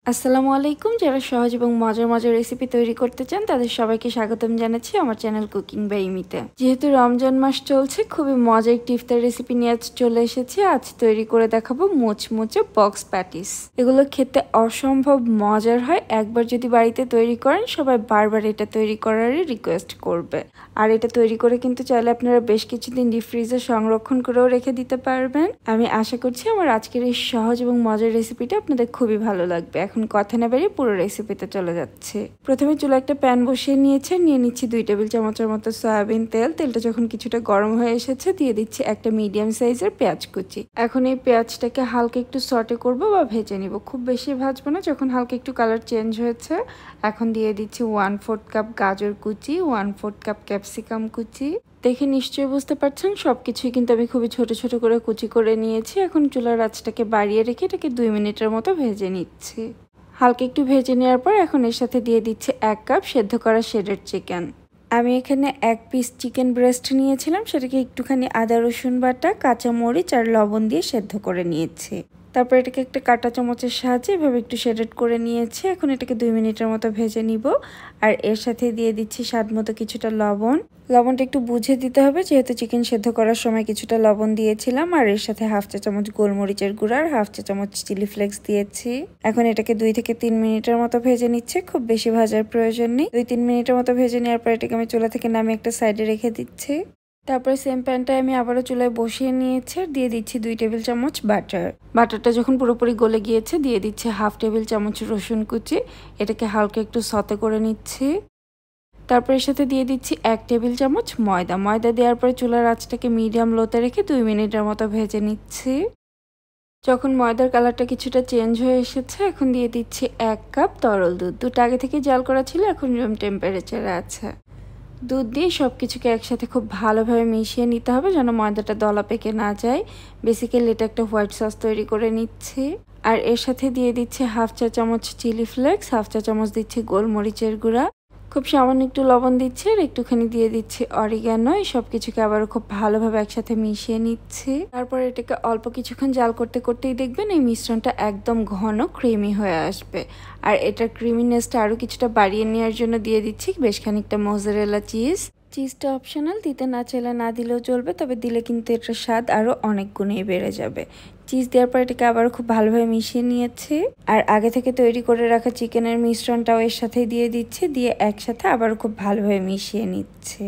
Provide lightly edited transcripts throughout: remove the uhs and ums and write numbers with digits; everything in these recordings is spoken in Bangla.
আসসালামু আলাইকুম। যারা সহজ এবং মজার মজার রেসিপি তৈরি করতে চান তাদের সবাইকে স্বাগতম জানাচ্ছি আমার চ্যানেল কুকিং বাই ইমিতে। যেহেতু রমজান মাস চলছে, খুবই মজার একটি ইফতার রেসিপি নিয়ে আজ চলে এসেছি। আজ তৈরি করে দেখাবো মুচমুচে বক্স প্যাটিস। এগুলো খেতে অসম্ভব মজার হয়। একবার যদি বাড়িতে তৈরি করেন সবাই বারবার এটা তৈরি করারই রিকোয়েস্ট করবে। আর এটা তৈরি করে কিন্তু চাইলে আপনারা বেশ কিছুদিন ডিপ ফ্রিজে সংরক্ষণ করেও রেখে দিতে পারবেন। আমি আশা করছি আমার আজকের এই সহজ এবং মজার রেসিপিটা আপনাদের খুবই ভালো লাগবে। এখন কথা না বেরিয়ে পুরো রেসিপিতে চলে যাচ্ছে। প্রথমে চুলা একটা প্যান বসিয়ে নিয়ে নিচ্ছি 2 টেবিল চামচের মতো সয়াবিন তেল। তেলটা যখন কিছুটা গরম হয়ে এসেছে দিয়ে দিচ্ছি একটা মিডিয়াম সাইজের পেঁয়াজ কুচি। এখন এই পেঁয়াজটাকে হালকা একটু সটে করব বা ভেজে নিব, খুব বেশি ভাজবো না। যখন হালকা একটু কালার চেঞ্জ হয়েছে এখন দিয়ে দিচ্ছি 1/4 কাপ গাজর কুচি, 1/4 কাপ ক্যাপসিকাম কুচি। দেখে নিশ্চয়ই বুঝতে পারছেন সবকিছুই কিন্তু আমি খুবই ছোট ছোট করে কুচি করে নিয়েছি। এখন চুলার আঁচটাকে বাড়িয়ে রেখে এটাকে 2 মিনিটের মতো ভেজে নিচ্ছি। হালকা একটু ভেজে নেওয়ার পর এখন এর সাথে দিয়ে দিচ্ছি 1 কাপ সেদ্ধ করা শেডেড চিকেন। আমি এখানে 1 পিস চিকেন ব্রেস্ট নিয়েছিলাম, সেটাকে একটুখানি আদা রসুন বাটা, কাঁচামরিচ আর লবণ দিয়ে সেদ্ধ করে নিয়েছি। তারপর এটাকে একটা কাঁটা চামচের সাহায্যে এভাবে একটু শেডেড করে নিয়েছি। এখন এটাকে 2 মিনিটের মতো ভেজে নিব। আর এর সাথে দিয়ে দিচ্ছি স্বাদ মতো কিছুটা লবণ। লবণটা একটু বুঝে দিতে হবে, যেহেতু চিকেন সেদ্ধ করার সময় কিছুটা লবণ দিয়েছিলাম। আর এর সাথে 1/2 চা চামচ গোলমরিচের গুঁড়া আর 1/2 চা চামচ চিলি ফ্লেক্স দিয়েছি। এখন এটাকে 2 থেকে 3 মিনিটের মতো ভেজে নিচ্ছে, খুব বেশি ভাজার প্রয়োজন নেই। 2-3 মিনিটের মতো ভেজে নেওয়ার পর এটাকে আমি চুলা থেকে নামিয়ে একটা সাইডে রেখে দিচ্ছি। তারপরে সেম প্যানটায় আমি আবারও চুলায় বসিয়ে নিয়েছি আর দিয়ে দিচ্ছি 2 টেবিল চামচ বাটার। বাটারটা যখন পুরোপুরি গলে গিয়েছে দিয়ে দিচ্ছি 1/2 টেবিল চামচ রসুন কুচি। এটাকে হালকা একটু সতে করে নিচ্ছি। তারপর এর সাথে দিয়ে দিচ্ছি 1 টেবিল চামচ ময়দা। ময়দা দেওয়ার পরে চুলার আঁচটাকে মিডিয়াম লোতে রেখে 2 মিনিটের মতো ভেজে নিচ্ছি। যখন ময়দার কালারটা কিছুটা চেঞ্জ হয়ে এসেছে এখন দিয়ে দিচ্ছি 1 কাপ তরল দুধ। দুধটা আগে থেকে জাল করা ছিল, এখন রুম টেম্পারেচারে আছে। দুধ দিয়ে সব কিছুকে একসাথে খুব ভালোভাবে মিশিয়ে নিতে হবে যেন ময়দাটা দলা পেকে না যায়। বেসিক্যালি এটা একটা হোয়াইট সস তৈরি করে নিচ্ছি। আর এর সাথে দিয়ে দিচ্ছি 1/2 চা চামচ চিলি ফ্লেক্স, 1/2 চা চামচ দিচ্ছি গোলমরিচের গুঁড়া, খুব সামান্য একটু লবণ দিচ্ছি আর একটুখানি দিয়ে দিচ্ছি অরিগানো। এই সব কিছুকে আবারও খুব ভালোভাবে একসাথে মিশিয়ে নিচ্ছি। তারপর এটাকে অল্প কিছুক্ষণ জাল করতে করতেই দেখবেন এই মিশ্রণটা একদম ঘন ক্রিমি হয়ে আসবে। আর এটার ক্রিমিনেসটা আরও কিছুটা বাড়িয়ে নেওয়ার জন্য দিয়ে দিচ্ছি বেশ খানিকটা মোজারেলা চিজ। চিজটা অপশনাল, দিতে না চাইলে না দিলেও চলবে, তবে দিলে কিন্তু এটার স্বাদ আরও অনেক গুণেই বেড়ে যাবে। চিজ দেওয়ার পর এটাকে আবারও খুব ভালোভাবে মিশিয়ে নিয়েছি। আর আগে থেকে তৈরি করে রাখা চিকেনের মিশ্রণটাও এর সাথে দিয়ে দিচ্ছি, দিয়ে একসাথে আবারও খুব ভালোভাবে মিশিয়ে নিচ্ছে।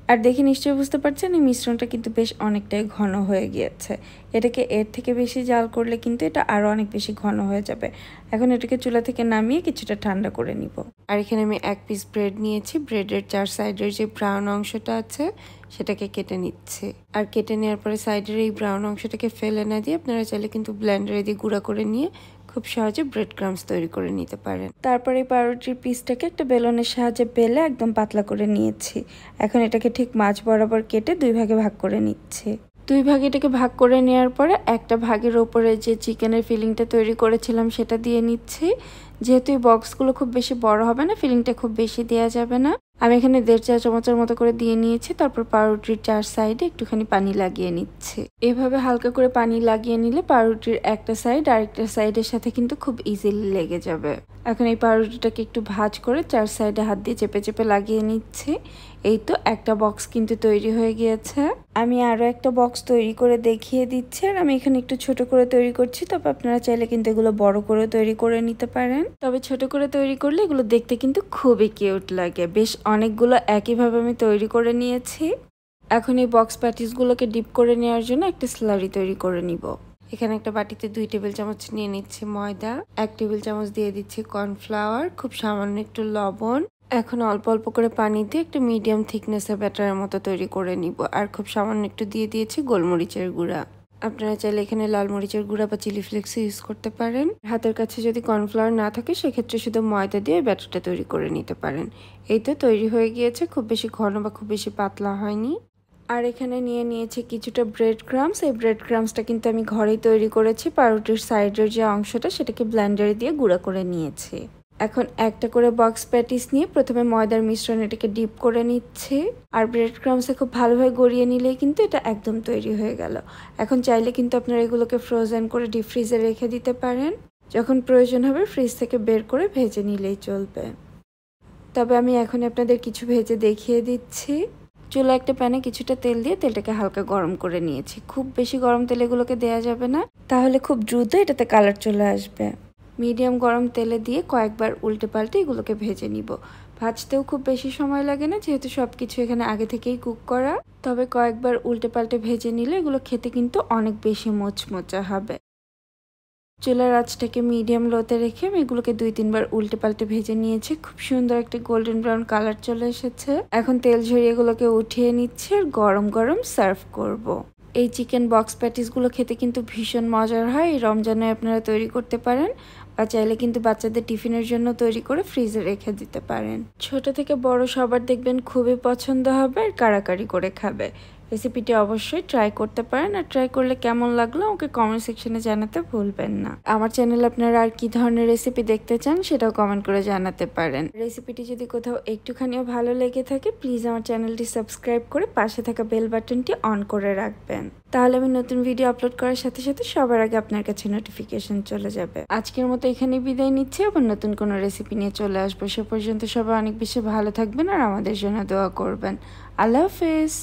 আর দেখে নিশ্চয়ই বুঝতে পারছেন এই মিশ্রণটা কিন্তু বেশ অনেকটাই ঘন হয়ে গিয়েছে। এটাকে এর থেকে বেশি জাল করলে কিন্তু এটা আরও অনেক বেশি ঘন হয়ে যাবে। এখন এটাকে চুলা থেকে নামিয়ে কিছুটা ঠান্ডা করে নিব। আর এখানে আমি 1 পিস ব্রেড নিয়েছি। ব্রেডের 4 সাইডের যে ব্রাউন অংশটা আছে সেটাকে কেটে নিচ্ছে। আর কেটে নেওয়ার পরে সাইডের এই ব্রাউন অংশটাকে ফেলে না দিয়ে আপনারা চাইলে কিন্তু ব্লেন্ডারে দিয়ে গুঁড়া করে নিয়ে খুব সহজে ব্রেড ক্রাম্বস তৈরি করে নিতে পারেন। তারপরে এই পাউরুটির পিসটাকে একটা বেলনের সাহায্যে বেলে একদম পাতলা করে নিয়েছি। এখন এটাকে ঠিক মাঝ বরাবর কেটে 2 ভাগে ভাগ করে নিচ্ছে। 2 ভাগে এটাকে ভাগ করে নেওয়ার পরে একটা ভাগের ওপরে যে চিকেনের ফিলিংটা তৈরি করেছিলাম সেটা দিয়ে নিচ্ছি। যেহেতু এই বক্সগুলো খুব বেশি বড় হবে না, ফিলিংটা খুব বেশি দেওয়া যাবে না। আমি এখানে 1.5 চা চামচের মতো করে দিয়ে নিয়েছি। তারপর পাউরুটির 4 সাইডে একটুখানি পানি লাগিয়ে নিচ্ছে। এভাবে হালকা করে পানি লাগিয়ে নিলে পাউরুটির একটা সাইড আরেকটা সাইডের সাথে কিন্তু খুব ইজিলি লেগে যাবে। এখন এই পাউরুটিটাকে একটু ভাঁজ করে 4 সাইডে হাত দিয়ে চেপে চেপে লাগিয়ে নিচ্ছে। এই তো একটা বক্স কিন্তু তৈরি হয়ে গিয়েছে। আমি আরও একটা বক্স তৈরি করে দেখিয়ে দিচ্ছি। আর আমি এখানে একটু ছোট করে তৈরি করছি, তবে আপনারা চাইলে কিন্তু এগুলো বড় করে তৈরি করে নিতে পারেন। তবে ছোট করে তৈরি করলে এগুলো দেখতে কিন্তু খুবই কিউট লাগে। বেশ অনেকগুলো একইভাবে আমি তৈরি করে নিয়েছি। এখন এই বক্স প্যাটিসগুলোকে ডিপ করে নেওয়ার জন্য একটা স্লারি তৈরি করে নিব। এখানে একটা বাটিতে 2 টেবিল চামচ নিয়ে নিচ্ছি ময়দা, 1 টেবিল চামচ দিয়ে দিচ্ছি কর্নফ্লাওয়ার, খুব সামান্য একটু লবণ। এখন অল্প অল্প করে পানি দিয়ে একটা মিডিয়াম থিকনেসের ব্যাটারের মতো তৈরি করে নিব। আর খুব সামান্য একটু দিয়ে দিয়েছি গোলমরিচের গুঁড়া। আপনারা চাইলে এখানে লাল মরিচের গুঁড়া বা চিলি ফ্লেক্স ইউজ করতে পারেন। হাতের কাছে যদি কর্নফ্লাওয়ার না থাকে সেক্ষেত্রে শুধু ময়দা দিয়ে ব্যাটারটা তৈরি করে নিতে পারেন। এই তো তৈরি হয়ে গিয়েছে, খুব বেশি ঘন বা খুব বেশি পাতলা হয়নি। আর এখানে নিয়েছি কিছুটা ব্রেড ক্রাম্বস। এই ব্রেড ক্রাম্বসটা কিন্তু আমি ঘরেই তৈরি করেছি। পাউরুটির সাইডের যে অংশটা সেটাকে ব্লেন্ডারে দিয়ে গুঁড়া করে নিয়েছি। এখন একটা করে বক্স প্যাটিস নিয়ে প্রথমে ময়দার মিশ্রণ এটাকে ডিপ করে নিচ্ছে। আর ব্রেড ক্রাম্বসে খুব ভালোভাবে গড়িয়ে নিলেই কিন্তু এটা একদম তৈরি হয়ে গেল। এখন চাইলে কিন্তু আপনারা এগুলোকে ফ্রোজেন করে ডিপ ফ্রিজে রেখে দিতে পারেন। যখন প্রয়োজন হবে ফ্রিজ থেকে বের করে ভেজে নিলেই চলবে। তবে আমি এখন আপনাদের কিছু ভেজে দেখিয়ে দিচ্ছি। চুলা একটা প্যানে কিছুটা তেল দিয়ে তেলটাকে হালকা গরম করে নিয়েছি। খুব বেশি গরম তেলে এগুলোকে দেওয়া যাবে না, তাহলে খুব দ্রুত এটাতে কালার চলে আসবে। মিডিয়াম গরম তেলে দিয়ে কয়েকবার উল্টে পাল্টে এগুলোকে ভেজে নিব। ভাজতেও খুব বেশি সময় লাগে না, যেহেতু সবকিছু এখানে আগে থেকেই কুক করা। তবে কয়েকবার উল্টে পাল্টে ভেজে নিলে এগুলো খেতে কিন্তু অনেক বেশি মোচমোচা হবে। চুলার আঁচটাকে মিডিয়াম লোতে রেখে আমি এগুলোকে 2-3 বার উল্টে পাল্টে ভেজে নিয়েছি। খুব সুন্দর একটা গোল্ডেন ব্রাউন কালার চলে এসেছে। এখন তেল ঝরিয়ে এগুলোকে উঠিয়ে নিচ্ছি আর গরম গরম সার্ভ করব। এই চিকেন বক্স প্যাটিসগুলো খেতে কিন্তু ভীষণ মজার হয়। এই রমজানে আপনারা তৈরি করতে পারেন, বা চাইলে কিন্তু বাচ্চাদের টিফিনের জন্য তৈরি করে ফ্রিজে রেখে দিতে পারেন। ছোট থেকে বড় সবার দেখবেন খুবই পছন্দ হবে আর কাড়াকাড়ি করে খাবে। রেসিপিটি অবশ্যই ট্রাই করতে পারেন, আর ট্রাই করলে কেমন লাগলো আমাকে কমেন্ট সেকশনে জানাতে ভুলবেন না। আমার চ্যানেলে আপনারা আর কি ধরনের রেসিপি দেখতে চান সেটাও কমেন্ট করে জানাতে পারেন। রেসিপিটি যদি কোথাও একটুখানিও ভালো লেগে থাকে প্লিজ আমার চ্যানেলটি সাবস্ক্রাইব করে পাশে থাকা বেল বাটনটি অন করে রাখবেন, তাহলে আমি নতুন ভিডিও আপলোড করার সাথে সাথে সবার আগে আপনার কাছে নোটিফিকেশন চলে যাবে। আজকের মতো এখানেই বিদায় নিচ্ছি, আবার নতুন কোনো রেসিপি নিয়ে চলে আসবো। সে পর্যন্ত সবাই অনেক বেশি ভালো থাকবেন আর আমাদের জন্য দোয়া করবেন। আল্লাহ হাফেজ।